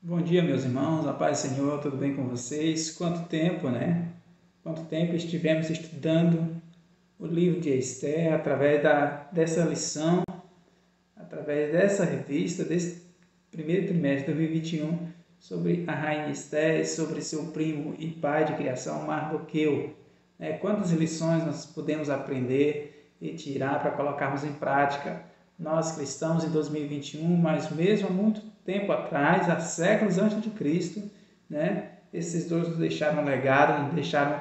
Bom dia, meus irmãos, a paz do Senhor, tudo bem com vocês? Quanto tempo, né? Quanto tempo estivemos estudando o livro de Esther através dessa lição, através dessa revista, desse primeiro trimestre de 2021, sobre a rainha Esther e sobre seu primo e pai de criação, Mardoqueu. Quantas lições nós podemos aprender e tirar para colocarmos em prática? Nós cristãos em 2021, mas mesmo há muito tempo atrás, há séculos antes de Cristo, né? Esses dois nos deixaram um legado, nos deixaram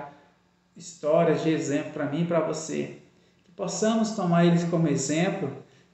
histórias de exemplo para mim e para você. Que possamos tomar eles como exemplo,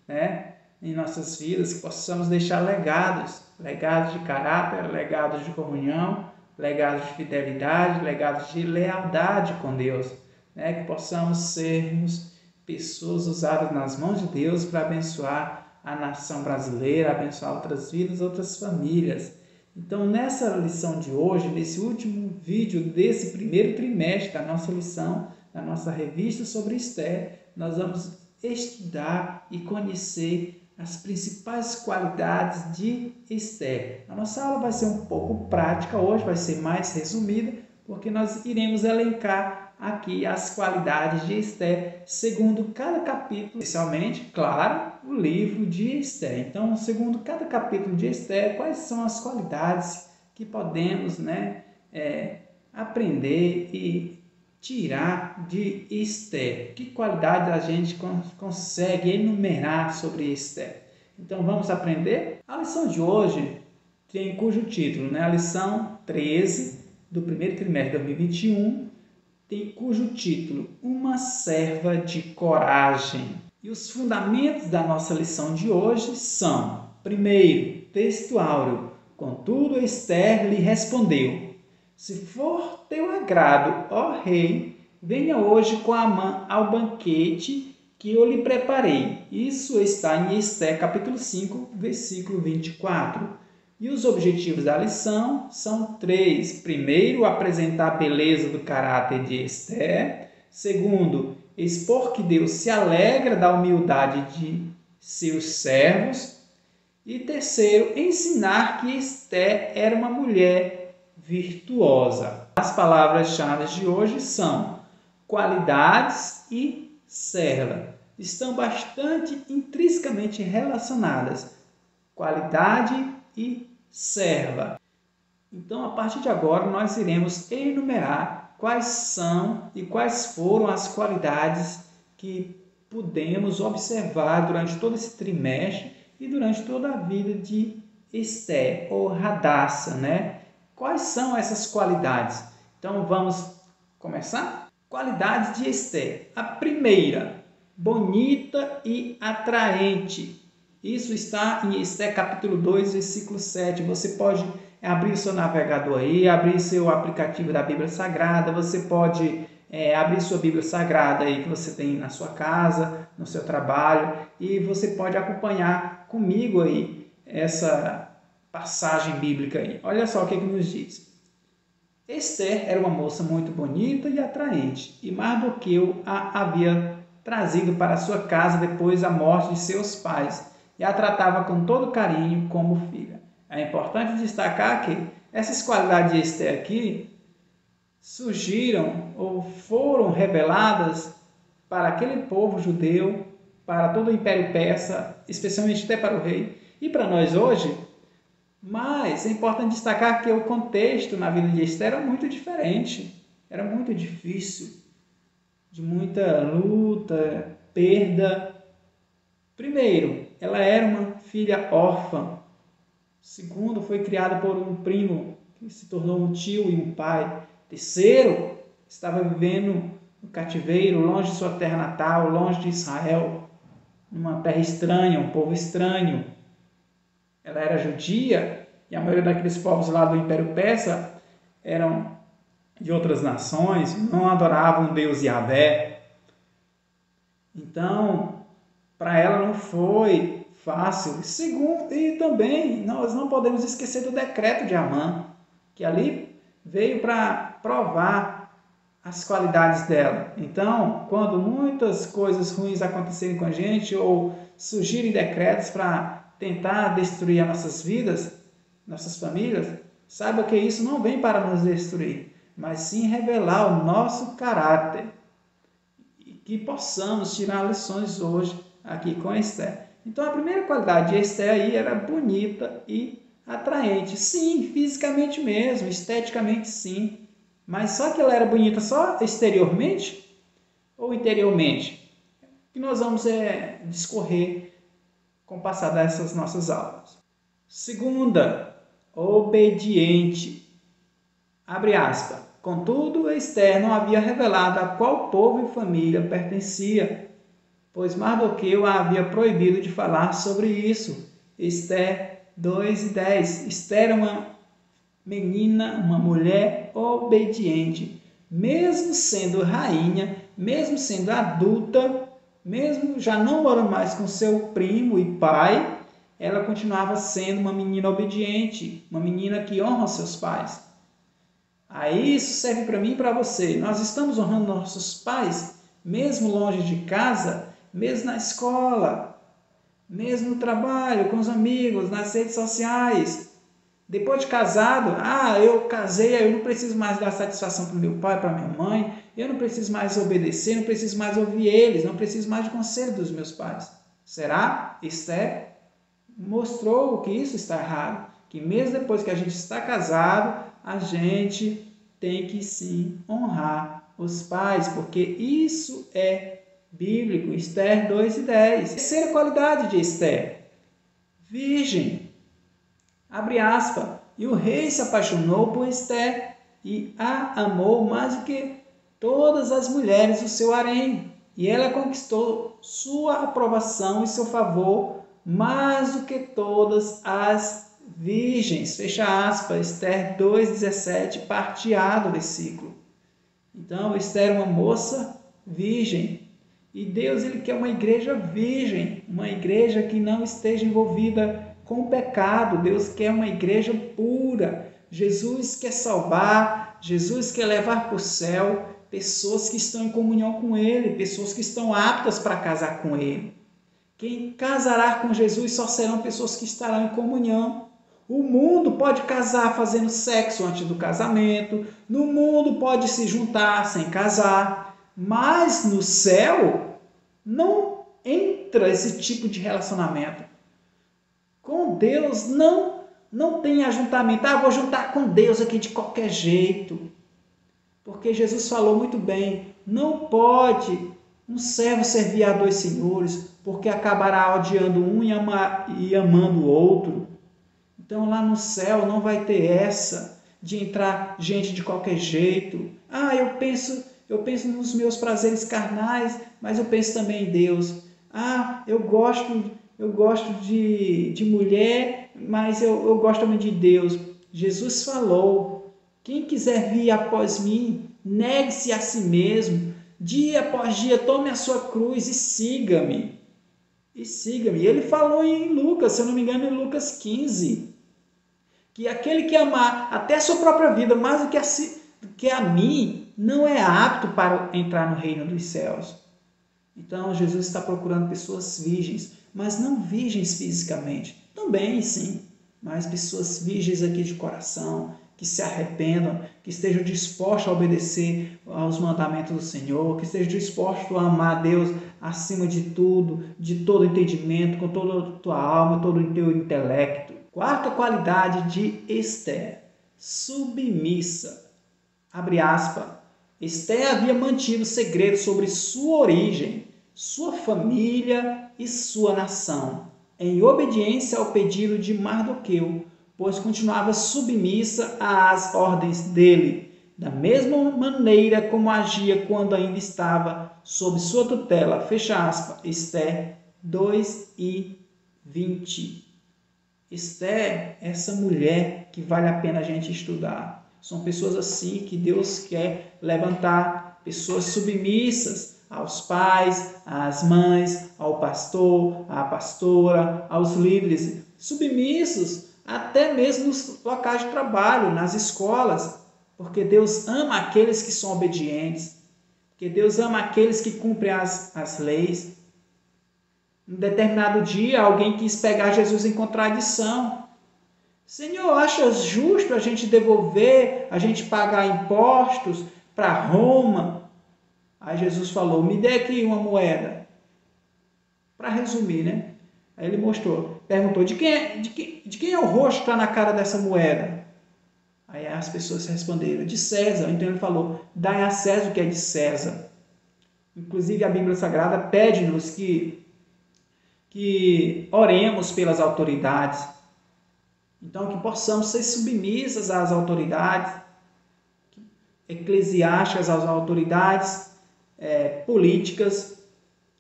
né? Em nossas vidas, que possamos deixar legados de caráter, legados de comunhão, legados de fidelidade, legados de lealdade com Deus, né? Que possamos sermos pessoas usadas nas mãos de Deus para abençoar a nação brasileira, abençoar outras vidas, outras famílias. Então, nessa lição de hoje, nesse último vídeo desse primeiro trimestre da nossa lição, da nossa revista sobre Esther, nós vamos estudar e conhecer as principais qualidades de Esther. A nossa aula vai ser um pouco prática hoje, vai ser mais resumida, porque nós iremos elencar aqui as qualidades de Esther, segundo cada capítulo, especialmente, claro, o livro de Esther. Então, segundo cada capítulo de Esther, quais são as qualidades que podemos aprender e tirar de Esther? Que qualidades a gente consegue enumerar sobre Esther? Então, vamos aprender? A lição de hoje tem cujo título, a lição 13 do primeiro trimestre de 2021, tem cujo título, Uma Serva de Coragem. E os fundamentos da nossa lição de hoje são, primeiro, texto áureo. Contudo, Esther lhe respondeu, se for teu agrado, ó rei, venha hoje com Amã ao banquete que eu lhe preparei. Isso está em Esther capítulo 5, versículo 24. E os objetivos da lição são três. Primeiro, apresentar a beleza do caráter de Esther. Segundo, expor que Deus se alegra da humildade de seus servos. E terceiro, ensinar que Esther era uma mulher virtuosa. As palavras-chave de hoje são qualidades e serva. Estão bastante intrinsecamente relacionadas. Qualidade e serva. Então, a partir de agora, nós iremos enumerar quais são e quais foram as qualidades que pudemos observar durante todo esse trimestre e durante toda a vida de Esther, ou Hadassah, Quais são essas qualidades? Então, vamos começar? Qualidades de Esther. A primeira, bonita e atraente. Isso está em Esther capítulo 2, versículo 7. Você pode abrir o seu navegador aí, abrir seu aplicativo da Bíblia Sagrada, você pode abrir sua Bíblia Sagrada aí que você tem na sua casa, no seu trabalho, e você pode acompanhar comigo aí essa passagem bíblica aí. Olha só o que nos diz. Esther era uma moça muito bonita e atraente, e Mardoqueu a havia trazido para sua casa depois da morte de seus pais, e a tratava com todo carinho como filha. É importante destacar que essas qualidades de Esther aqui surgiram ou foram reveladas para aquele povo judeu, para todo o Império Persa, especialmente até para o rei, e para nós hoje. Mas é importante destacar que o contexto na vida de Esther era muito diferente, era muito difícil, de muita luta, perda. Primeiro, ela era uma filha órfã. Segundo, foi criada por um primo que se tornou um tio e um pai. Terceiro, estava vivendo no cativeiro, longe de sua terra natal, longe de Israel, numa terra estranha, um povo estranho. Ela era judia e a maioria daqueles povos lá do Império Persa eram de outras nações, não adoravam o Deus Yahvé. Então, para ela não foi fácil. Segundo, e também nós não podemos esquecer do decreto de Amã, que ali veio para provar as qualidades dela. Então, quando muitas coisas ruins acontecerem com a gente ou surgirem decretos para tentar destruir as nossas vidas, nossas famílias, saiba que isso não vem para nos destruir, mas sim revelar o nosso caráter. E que possamos tirar lições hoje aqui com Esther. Então a primeira qualidade de Esther aí era bonita e atraente. Sim, fisicamente mesmo, esteticamente sim. Mas só que ela era bonita só exteriormente ou interiormente? Que nós vamos discorrer com o passar dessas nossas aulas. Segunda, obediente. Abre aspas. Contudo, Esther não havia revelado a qual povo e família pertencia, pois Mardoqueu a havia proibido de falar sobre isso. Esther 2:10. Esther era uma menina, uma mulher obediente. Mesmo sendo rainha, mesmo sendo adulta, mesmo já não morando mais com seu primo e pai, ela continuava sendo uma menina obediente, uma menina que honra seus pais. Aí isso serve para mim e para você. Nós estamos honrando nossos pais, mesmo longe de casa, mesmo na escola, mesmo no trabalho, com os amigos, nas redes sociais. Depois de casado, eu casei, eu não preciso mais dar satisfação para o meu pai, para minha mãe, eu não preciso mais obedecer, não preciso mais ouvir eles, não preciso mais de conselho dos meus pais. Será? Esther mostrou que isso está errado, que mesmo depois que a gente está casado, a gente tem que sim honrar os pais, porque isso é bíblico. Esther 2:10. Terceira qualidade de Esther, virgem. Abre aspas. E o rei se apaixonou por Esther e a amou mais do que todas as mulheres do seu harém. E ela conquistou sua aprovação e seu favor mais do que todas as virgens. Fecha aspas. Esther 2:17, parte A do versículo. Então, Esther é uma moça virgem. E Deus, ele quer uma igreja virgem, uma igreja que não esteja envolvida com o pecado. Deus quer uma igreja pura. Jesus quer salvar, Jesus quer levar para o céu pessoas que estão em comunhão com Ele, pessoas que estão aptas para casar com Ele. Quem casará com Jesus só serão pessoas que estarão em comunhão. O mundo pode casar fazendo sexo antes do casamento, no mundo pode se juntar sem casar, mas no céu não entra esse tipo de relacionamento. Com Deus não tem ajuntamento. Vou juntar com Deus aqui de qualquer jeito. Porque Jesus falou muito bem, não pode um servo servir a dois senhores, porque acabará odiando um e amando o outro. Então lá no céu não vai ter essa de entrar gente de qualquer jeito. Eu penso nos meus prazeres carnais, mas eu penso também em Deus. Eu gosto de mulher, mas eu gosto também de Deus. Jesus falou, quem quiser vir após mim, negue-se a si mesmo, dia após dia, tome a sua cruz e siga-me. Ele falou em Lucas, se eu não me engano, em Lucas 15, que aquele que amar até a sua própria vida mais do que a mim, não é apto para entrar no reino dos céus. Então, Jesus está procurando pessoas virgens, mas não virgens fisicamente. Também, sim, mas pessoas virgens aqui de coração, que se arrependam, que estejam dispostos a obedecer aos mandamentos do Senhor, que estejam dispostos a amar a Deus acima de tudo, de todo entendimento, com toda a tua alma, todo o teu intelecto. Quarta qualidade de Esther, submissa. Abre aspas. Esther havia mantido segredo sobre sua origem, sua família e sua nação, em obediência ao pedido de Mardoqueu, pois continuava submissa às ordens dele, da mesma maneira como agia quando ainda estava sob sua tutela. Fecha aspas. Esther 2:20. Esther, essa mulher que vale a pena a gente estudar. São pessoas assim que Deus quer levantar, pessoas submissas aos pais, às mães, ao pastor, à pastora, aos líderes, submissos até mesmo nos locais de trabalho, nas escolas, porque Deus ama aqueles que são obedientes, porque Deus ama aqueles que cumprem as leis. Um determinado dia, alguém quis pegar Jesus em contradição. Senhor, acha justo a gente devolver, a gente pagar impostos para Roma? Aí Jesus falou, me dê aqui uma moeda. Para resumir, né? Aí ele mostrou, perguntou, de quem é o rosto que está na cara dessa moeda? Aí as pessoas responderam, de César. Então ele falou, dai a César o que é de César. Inclusive a Bíblia Sagrada pede-nos que oremos pelas autoridades. Então que possamos ser submissas às autoridades eclesiásticas, às autoridades políticas,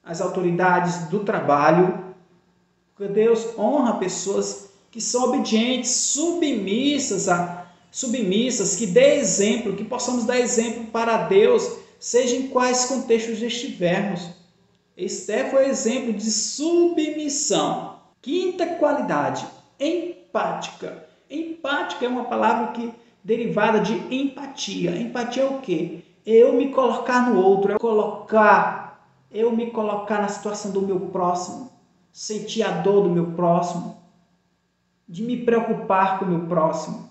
às autoridades do trabalho. Porque Deus honra pessoas que são obedientes, submissas, que dê exemplo, que possamos dar exemplo para Deus, seja em quais contextos estivermos. Esther foi exemplo de submissão. Quinta qualidade, empática. Empática é uma palavra derivada de empatia. Empatia é o quê? Eu me colocar no outro, eu me colocar na situação do meu próximo, sentir a dor do meu próximo, de me preocupar com o meu próximo.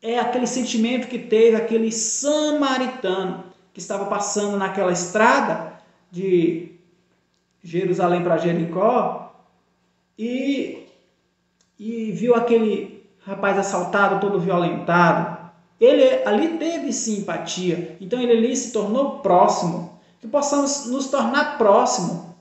É aquele sentimento que teve aquele samaritano que estava passando naquela estrada de Jerusalém para Jericó e viu aquele rapaz assaltado, todo violentado. Ele ali teve simpatia, então ele ali se tornou próximo. Que possamos nos tornar próximo,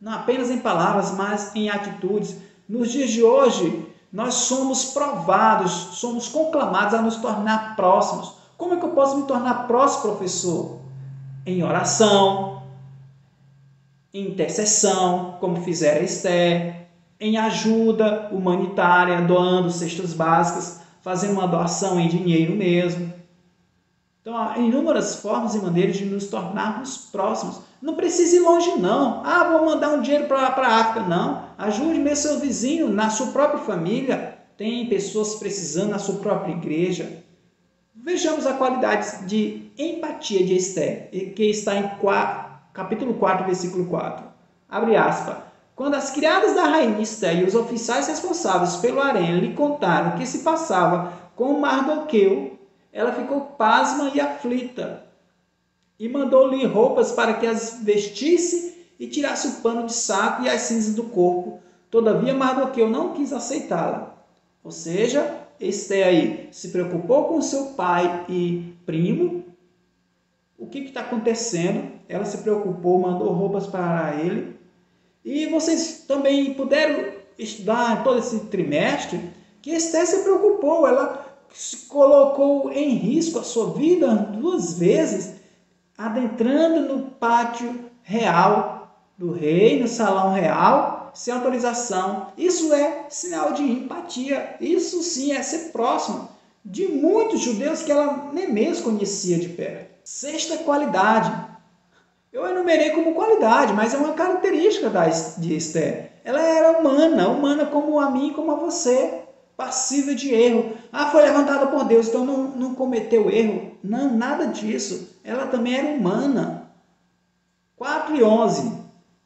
não apenas em palavras, mas em atitudes. Nos dias de hoje, nós somos provados, somos conclamados a nos tornar próximos. Como é que eu posso me tornar próximo, professor? Em oração, em intercessão, como fizera Esther, em ajuda humanitária, doando cestas básicas, fazendo uma doação em dinheiro mesmo. Então, há inúmeras formas e maneiras de nos tornarmos próximos. Não precisa ir longe, não. Vou mandar um dinheiro para a África. Não. Ajude mesmo seu vizinho, na sua própria família. Tem pessoas precisando na sua própria igreja. Vejamos a qualidade de empatia de Esther, que está em capítulo 4, versículo 4. Abre aspas. Quando as criadas da rainha Esther e os oficiais responsáveis pelo harém lhe contaram o que se passava com Mardoqueu, ela ficou pasma e aflita e mandou-lhe roupas para que as vestisse e tirasse o pano de saco e as cinzas do corpo. Todavia Mardoqueu não quis aceitá-la. Ou seja, Esther aí se preocupou com seu pai e primo. O que está acontecendo? Ela se preocupou, mandou roupas para ele. E vocês também puderam estudar todo esse trimestre que Esther se preocupou, ela colocou em risco a sua vida 2 vezes, adentrando no pátio real do rei, no salão real, sem autorização. Isso é sinal de empatia, isso sim é ser próximo de muitos judeus que ela nem mesmo conhecia de perto. Sexta qualidade, eu enumerei como qualidade, mas é uma característica de Esther. Ela era humana como a mim e como a você, passível de erro. Foi levantada por Deus, então não cometeu erro. Não, nada disso. Ela também era humana. 4:11,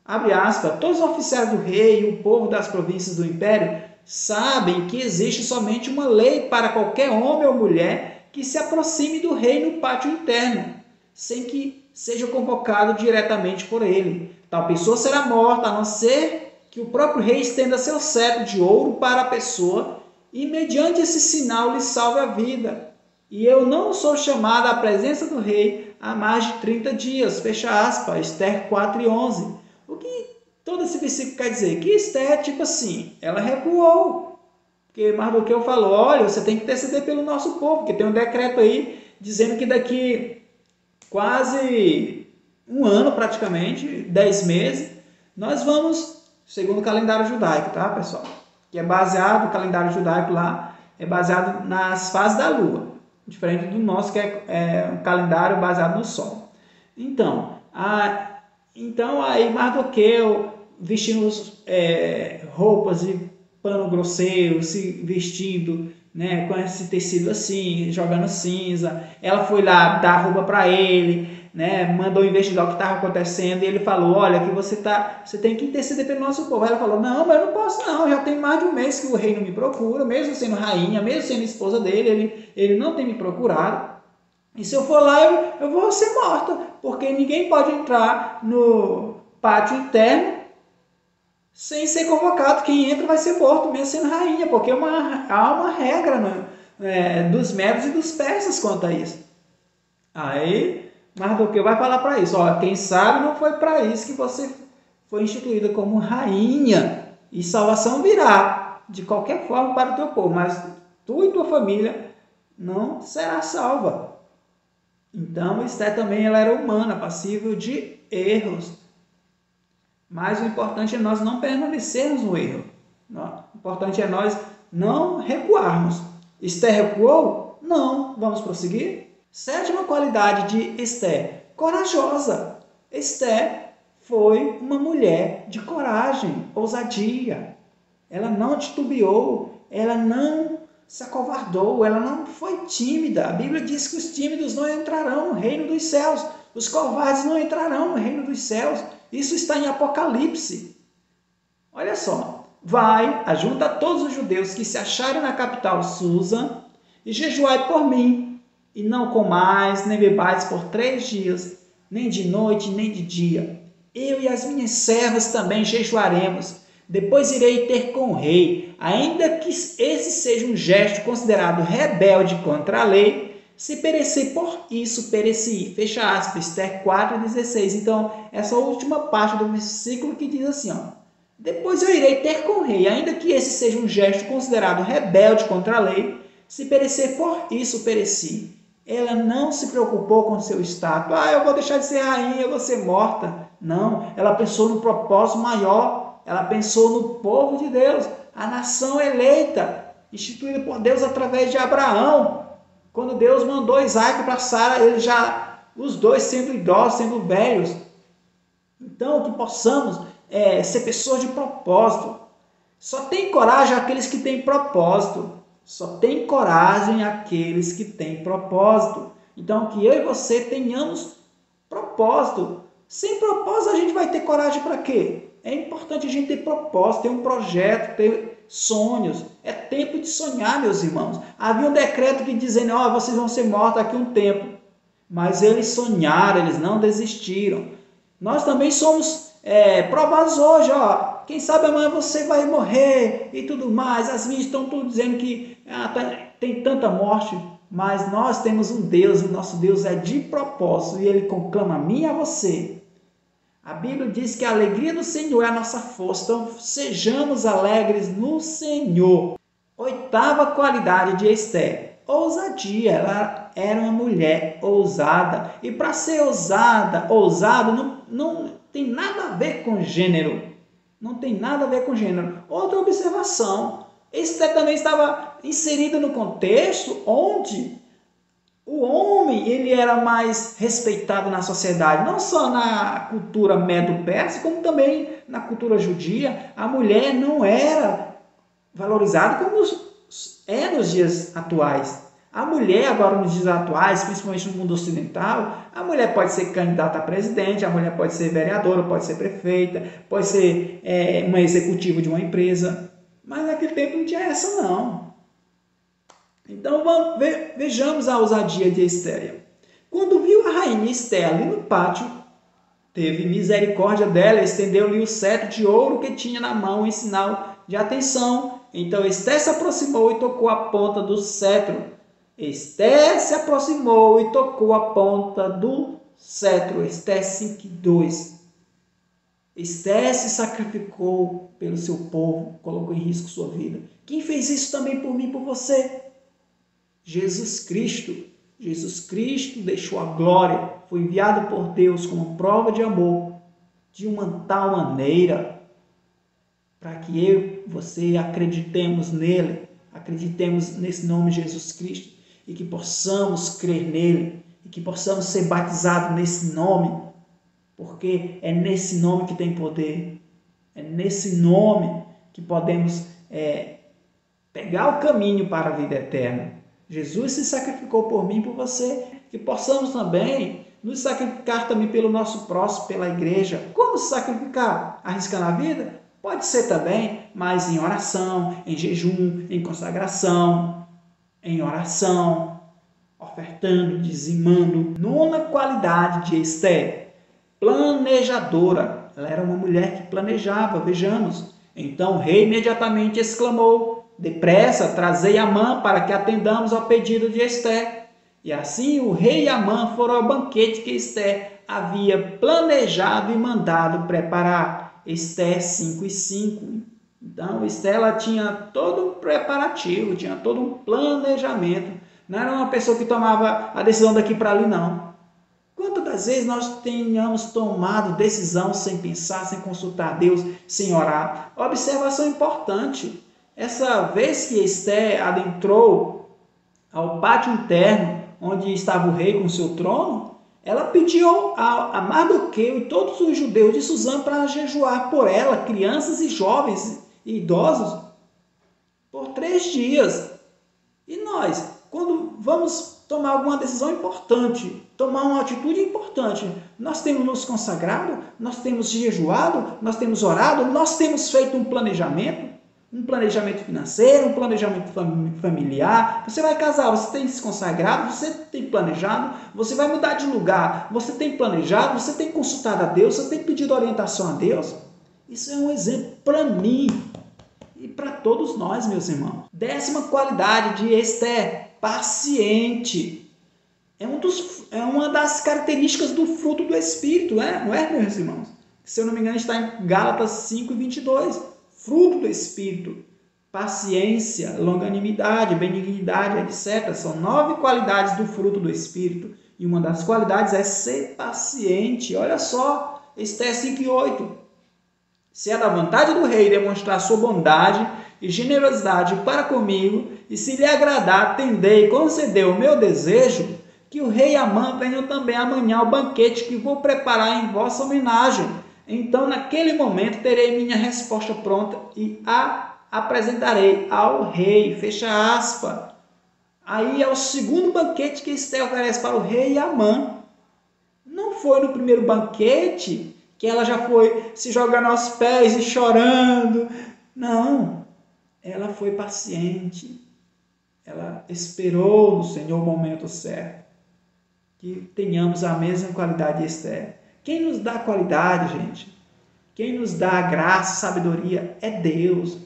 abre aspas, todos os oficiais do rei e o povo das províncias do império sabem que existe somente uma lei para qualquer homem ou mulher que se aproxime do rei no pátio interno, sem que seja convocado diretamente por ele. Tal pessoa será morta, a não ser que o próprio rei estenda seu cetro de ouro para a pessoa e mediante esse sinal lhe salve a vida. E eu não sou chamada à presença do rei há mais de 30 dias. Fecha aspas, Esther 4:11. O que todo esse versículo quer dizer? Que Esther, tipo assim, ela recuou. Porque Mardoqueu falou, olha, você tem que interceder pelo nosso povo, porque tem um decreto aí dizendo que daqui quase 1 ano, praticamente, 10 meses, nós vamos, segundo o calendário judaico, tá, pessoal? Que é baseado, o calendário judaico lá, é baseado nas fases da lua, diferente do nosso, que é um calendário baseado no sol. Então aí Mardoqueu, vestindo roupas de pano grosseiro, se vestindo, né, com esse tecido assim, jogando cinza. Ela foi lá dar roupa para ele, né, mandou investigar o que estava acontecendo e ele falou, olha, que você tem que interceder pelo nosso povo. Aí ela falou, não, mas eu não posso não, já tem mais de um mês que o rei não me procura, mesmo sendo rainha, mesmo sendo esposa dele, ele não tem me procurado. E se eu for lá, eu vou ser morta, porque ninguém pode entrar no pátio interno sem ser convocado. Quem entra vai ser morto, mesmo sendo rainha, porque há uma regra dos medos e dos persas quanto a isso. Aí Mardoqueu vai falar para isso, ó, quem sabe não foi para isso que você foi instituída como rainha, e salvação virá de qualquer forma para o teu povo, mas tu e tua família não será salva. Então Esther também ela era humana, passível de erros, mas o importante é nós não permanecermos no erro. O importante é nós não recuarmos. Esther recuou? Não. Vamos prosseguir? Sétima qualidade de Esther, corajosa. Esther foi uma mulher de coragem, ousadia. Ela não titubeou, ela não se acovardou, ela não foi tímida. A Bíblia diz que os tímidos não entrarão no reino dos céus, os covardes não entrarão no reino dos céus. Isso está em Apocalipse. Olha só, vai, ajunta todos os judeus que se acharem na capital Susa e jejuai por mim. E não comais, nem bebais por 3 dias, nem de noite, nem de dia. Eu e as minhas servas também jejuaremos. Depois irei ter com o rei, ainda que esse seja um gesto considerado rebelde contra a lei. Se perecer por isso, pereci. Fecha aspas, Esther 4,16. Então, essa última parte do versículo que diz assim, ó. Depois eu irei ter com o rei, ainda que esse seja um gesto considerado rebelde contra a lei. Se perecer por isso, pereci. Ela não se preocupou com seu status. Eu vou deixar de ser rainha, eu vou ser morta. Não, ela pensou no propósito maior. Ela pensou no povo de Deus, a nação eleita, instituída por Deus através de Abraão. Quando Deus mandou Isaac para Sara, os dois sendo idosos, sendo velhos. Então, que possamos ser pessoas de propósito. Só tem coragem aqueles que têm propósito. Só tem coragem aqueles que têm propósito. Então, que eu e você tenhamos propósito. Sem propósito, a gente vai ter coragem para quê? É importante a gente ter propósito, ter um projeto, ter sonhos. É tempo de sonhar, meus irmãos. Havia um decreto que dizendo, vocês vão ser mortos daqui a um tempo. Mas eles sonharam, eles não desistiram. Nós também somos provados hoje, Quem sabe amanhã você vai morrer e tudo mais. As mídias estão tudo dizendo que tem tanta morte. Mas nós temos um Deus, e nosso Deus é de propósito. E Ele conclama a mim e a você. A Bíblia diz que a alegria do Senhor é a nossa força. Então sejamos alegres no Senhor. Oitava qualidade de Esther, ousadia. Ela era uma mulher ousada. E para ser ousado não tem nada a ver com gênero. Não tem nada a ver com gênero. Outra observação. Esther também estava inserida no contexto onde o homem ele era mais respeitado na sociedade. Não só na cultura medo-persa, como também na cultura judia. A mulher não era valorizada como é nos dias atuais. A mulher, agora nos dias atuais, principalmente no mundo ocidental, a mulher pode ser candidata a presidente, a mulher pode ser vereadora, pode ser prefeita, pode ser uma executiva de uma empresa. Mas naquele tempo não tinha essa, não. Então vejamos a ousadia de Esther. Quando viu a rainha Esther ali no pátio, teve misericórdia dela, estendeu-lhe o cetro de ouro que tinha na mão em sinal de atenção. Então Esther se aproximou e tocou a ponta do cetro. Esther se aproximou e tocou a ponta do cetro. Esther 5:2. Esther se sacrificou pelo seu povo, colocou em risco sua vida. Quem fez isso também por mim e por você? Jesus Cristo. Jesus Cristo deixou a glória, foi enviado por Deus como prova de amor, de uma tal maneira, para que eu e você acreditemos nele, acreditemos nesse nome Jesus Cristo, e que possamos crer nele, e que possamos ser batizados nesse nome, porque é nesse nome que tem poder, é nesse nome que podemos pegar o caminho para a vida eterna. Jesus se sacrificou por mim e por você, que possamos também nos sacrificar também pelo nosso próximo, pela igreja. Como se sacrificar? Arriscando a vida? Pode ser também, mas em oração, em jejum, em consagração, em oração, ofertando, dizimando. Nona qualidade de Esté, planejadora. Ela era uma mulher que planejava, vejamos. Então o rei imediatamente exclamou: depressa, trazei Amã para que atendamos ao pedido de Esté. E assim o rei e Amã foram ao banquete que Esté havia planejado e mandado preparar. Esté 5:5. Então Esté ela tinha todo um preparativo, tinha todo um planejamento. Não era uma pessoa que tomava a decisão daqui para ali, não. Quantas das vezes nós tenhamos tomado decisão sem pensar, sem consultar Deus, sem orar? Observação importante. Essa vez que Esté adentrou ao pátio interno, onde estava o rei com seu trono, ela pediu a Mardoqueu e todos os judeus de Suzã para jejuar por ela, crianças e jovens e idosos, por 3 dias. E nós, quando vamos tomar alguma decisão importante, tomar uma atitude importante, nós temos nos consagrado, nós temos jejuado, nós temos orado, nós temos feito um planejamento financeiro, um planejamento familiar. Você vai casar, você tem se consagrado, você tem planejado, você vai mudar de lugar, você tem planejado, você tem consultado a Deus, você tem pedido orientação a Deus. Isso é um exemplo para mim e para todos nós, meus irmãos. 10ª qualidade de Esté, paciente. É uma das características do fruto do Espírito, não é, meus irmãos? Se eu não me engano, está em Gálatas 5:22. Fruto do Espírito, paciência, longanimidade, benignidade, etc. São 9 qualidades do fruto do Espírito. E uma das qualidades é ser paciente. Olha só, Esté 5:8. Se é da vontade do rei demonstrar sua bondade e generosidade para comigo, e se lhe agradar, atendei e conceder o meu desejo, que o rei e Amã venham também amanhã ao banquete que vou preparar em vossa homenagem. Então, naquele momento, terei minha resposta pronta e a apresentarei ao rei. Fecha aspas. Aí é o segundo banquete que Esté oferece para o rei e Amã. Não foi no primeiro banquete que ela já foi se jogando aos pés e chorando. Não, ela foi paciente. Ela esperou no Senhor o momento certo. Que tenhamos a mesma qualidade de Esté. Quem nos dá qualidade, gente? Quem nos dá graça, sabedoria é Deus.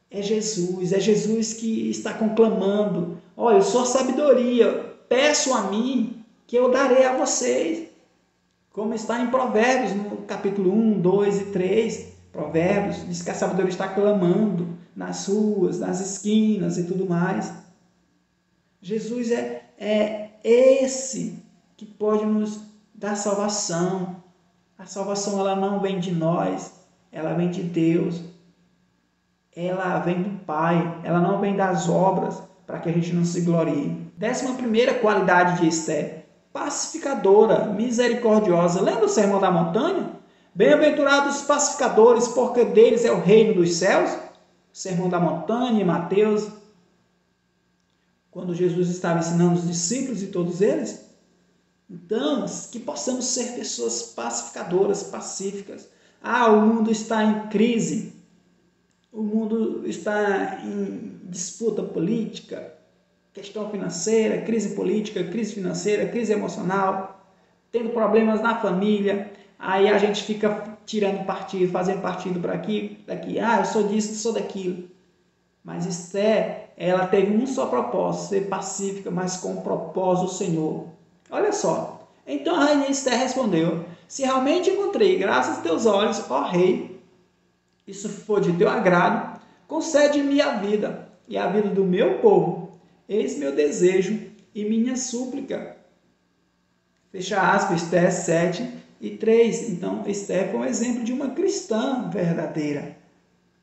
É Jesus que está conclamando. Olha, eu sou a sabedoria, peço a mim que eu darei a vocês. Como está em Provérbios, no capítulo 1, 2 e 3. Provérbios diz que a sabedoria está clamando nas ruas, nas esquinas e tudo mais. Jesus é esse que pode nos dar salvação. A salvação ela não vem de nós, ela vem de Deus. Ela vem do Pai, ela não vem das obras, para que a gente não se glorie. 11ª qualidade de Esté, pacificadora, misericordiosa. Lembra o Sermão da Montanha? Bem-aventurados os pacificadores, porque deles é o reino dos céus. Sermão da Montanha, em Mateus, quando Jesus estava ensinando os discípulos e todos eles. Então, que possamos ser pessoas pacificadoras, pacíficas. O mundo está em crise. O mundo está em disputa política, questão financeira, crise política, crise financeira, crise emocional, tendo problemas na família. Aí a gente fica tirando partido, fazendo partido para aqui, daqui. Eu sou disso, sou daquilo. Mas Esté, ela teve um só propósito, ser pacífica, mas com o propósito do Senhor. Olha só. Então a rainha Esté respondeu: se realmente encontrei graças aos teus olhos, ó rei, isso for de teu agrado, concede-me a vida e a vida do meu povo. Eis meu desejo e minha súplica. Fecha aspas, Esté 7:3. Então, Esté foi um exemplo de uma cristã verdadeira.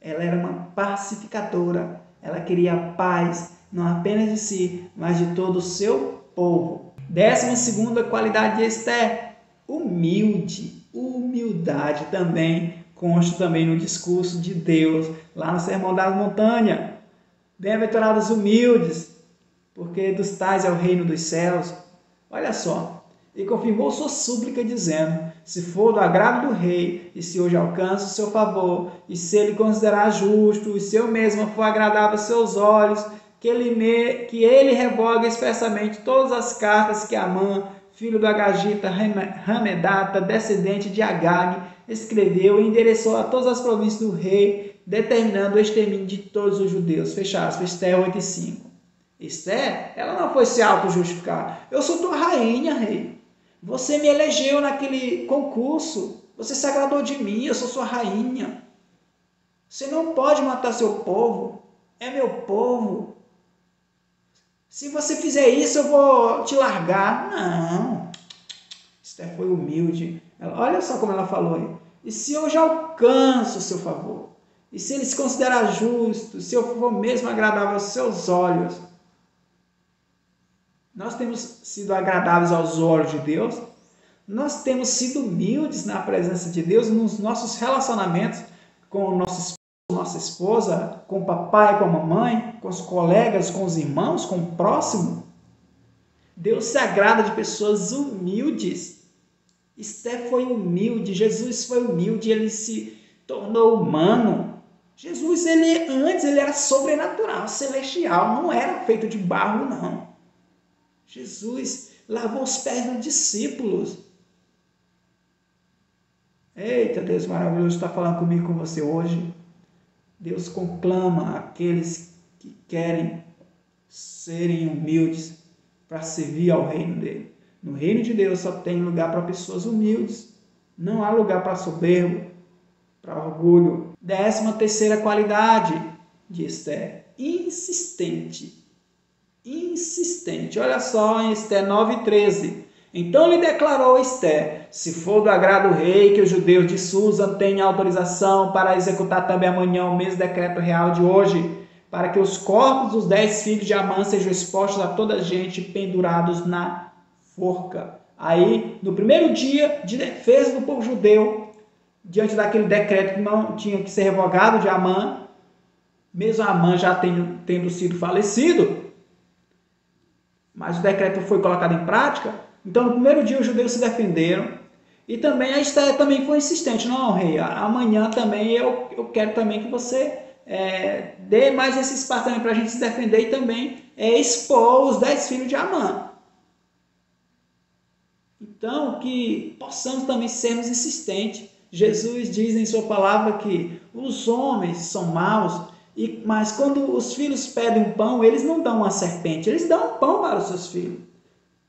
Ela era uma pacificadora. Ela queria a paz, não apenas de si, mas de todo o seu povo. 12ª qualidade de Esté, humilde. Humildade também consta também no discurso de Deus, lá no Sermão da Montanha. Bem-aventurados humildes, porque dos tais é o reino dos céus. Olha só, e confirmou sua súplica, dizendo: se for do agrado do rei, e se hoje alcança o seu favor, e se ele considerar justo, e se eu mesmo for agradável aos seus olhos, que ele revogue expressamente todas as cartas que Amã, filho do Agagita Hamedata, descendente de Agag, escreveu e endereçou a todas as províncias do rei, determinando o extermínio de todos os judeus. Fecha aspas, Esther 8:5. Esther, ela não foi se auto-justificar. Eu sou tua rainha, rei. Você me elegeu naquele concurso. Você se agradou de mim, eu sou sua rainha. Você não pode matar seu povo. É meu povo. Se você fizer isso, eu vou te largar. Não. Esther foi humilde. Olha só como ela falou aí. E se eu já alcanço o seu favor? E se ele se considerar justo? Se eu for mesmo agradável aos seus olhos? Nós temos sido agradáveis aos olhos de Deus. Nós temos sido humildes na presença de Deus, nos nossos relacionamentos com o nosso esposo, nossa esposa, com o papai, com a mamãe, com os colegas, com os irmãos, com o próximo. Deus se agrada de pessoas humildes. Esther foi humilde, Jesus foi humilde, ele se tornou humano. Jesus, antes ele era sobrenatural, celestial, não era feito de barro, não. Jesus lavou os pés dos discípulos. Eita, Deus maravilhoso está falando comigo e com você hoje. Deus conclama aqueles que querem serem humildes para servir ao reino dele. No reino de Deus só tem lugar para pessoas humildes. Não há lugar para soberbo, para orgulho. 13ª qualidade de Esther: insistente. Insistente. Olha só em Esther 9:13. Então lhe declarou Esther: se for do agrado do rei, que os judeus de Susa tenham autorização para executar também amanhã o mesmo decreto real de hoje, para que os corpos dos 10 filhos de Amã sejam expostos a toda a gente, pendurados na forca. Aí, no primeiro dia de defesa do povo judeu, diante daquele decreto que não tinha que ser revogado de Amã, mesmo Amã já tendo sido falecido, mas o decreto foi colocado em prática. Então, no primeiro dia, os judeus se defenderam. E também a Esther também foi insistente. Não, rei, amanhã também eu quero também que você dê mais esse espaço também para a gente se defender e também expor os 10 filhos de Amã. Então, que possamos também sermos insistentes. Jesus diz em sua palavra que os homens são maus, mas quando os filhos pedem um pão, eles não dão uma serpente, eles dão um pão para os seus filhos.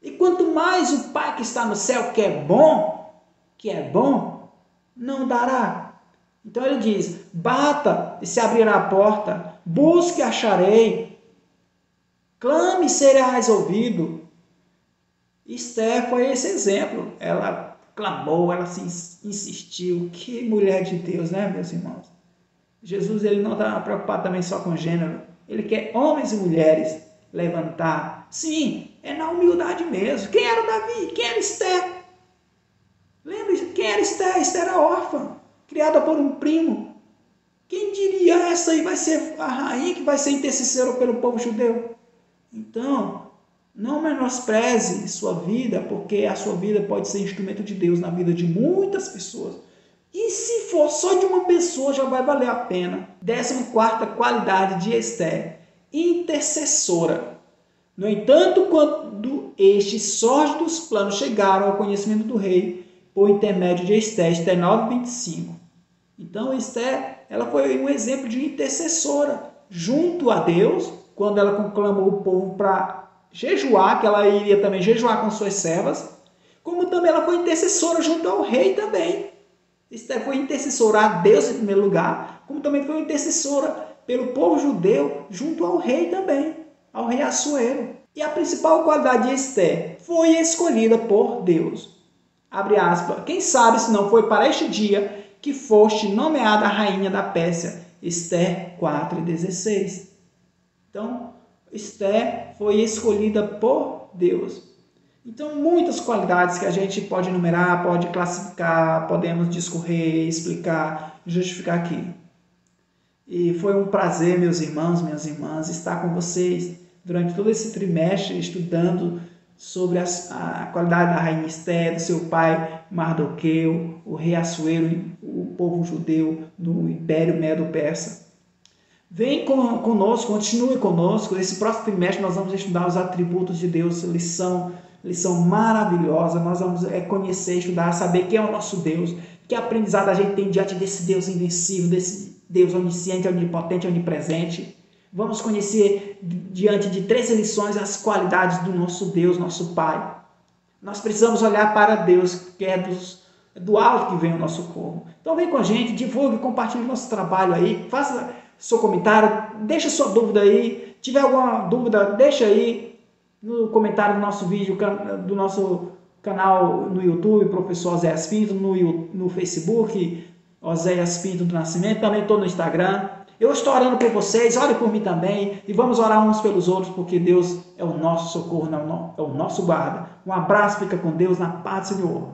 E quanto mais o Pai que está no céu, que é bom, não dará. Então ele diz: bata e se abrirá a porta, busque e acharei, clame e serás ouvido. Esther foi esse exemplo. Ela clamou, ela insistiu. Que mulher de Deus, né, meus irmãos? Jesus, ele não está preocupado também só com gênero. Ele quer homens e mulheres levantar. Sim, é na humildade mesmo. Quem era Davi? Quem era Esther? Lembra quem era Esther? Esther era órfã, criada por um primo. Quem diria essa aí vai ser a rainha que vai ser intercessora pelo povo judeu? Então, não menospreze sua vida, porque a sua vida pode ser instrumento de Deus na vida de muitas pessoas. E se for só de uma pessoa, já vai valer a pena. 14ª qualidade de Esther: intercessora. No entanto, quando estes sórdidos planos chegaram ao conhecimento do rei, por intermédio de Esther, Esther 9:25. Então, Esther, ela foi um exemplo de intercessora junto a Deus, quando ela conclamou o povo para jejuar, que ela iria também jejuar com suas servas, como também ela foi intercessora junto ao rei também. Esther foi intercessora a Deus em primeiro lugar, como também foi intercessora pelo povo judeu junto ao rei também, ao rei Assuero. E a principal qualidade de Esther: foi escolhida por Deus. Abre aspas. Quem sabe se não foi para este dia que foste nomeada a rainha da Pérsia. Esther 4:16. Então, Esther foi escolhida por Deus. Então, muitas qualidades que a gente pode enumerar, pode classificar, podemos discorrer, explicar, justificar aqui. E foi um prazer, meus irmãos, minhas irmãs, estar com vocês durante todo esse trimestre, estudando sobre a qualidade da rainha Esther, do seu pai Mardoqueu, o rei Assuero, o povo judeu do Império Medo-Persa. Vem conosco, continue conosco. Nesse próximo trimestre nós vamos estudar os atributos de Deus, lição maravilhosa. Nós vamos conhecer, estudar, saber quem é o nosso Deus, que aprendizado a gente tem diante desse Deus invencível, desse Deus onisciente, onipotente, onipresente. Vamos conhecer diante de 13 lições as qualidades do nosso Deus, nosso Pai. Nós precisamos olhar para Deus, que é do alto que vem o nosso socorro. Então vem com a gente, divulgue, compartilhe o nosso trabalho aí, faça seu comentário, deixa sua dúvida aí. Se tiver alguma dúvida, deixa aí no comentário do nosso vídeo, do nosso canal no YouTube, Professor Oséias Pinto, no Facebook, Oséias Pinto do Nascimento, também estou no Instagram. Eu estou orando por vocês, ore por mim também, e vamos orar uns pelos outros, porque Deus é o nosso socorro, é o nosso guarda. Um abraço, fica com Deus, na paz do Senhor.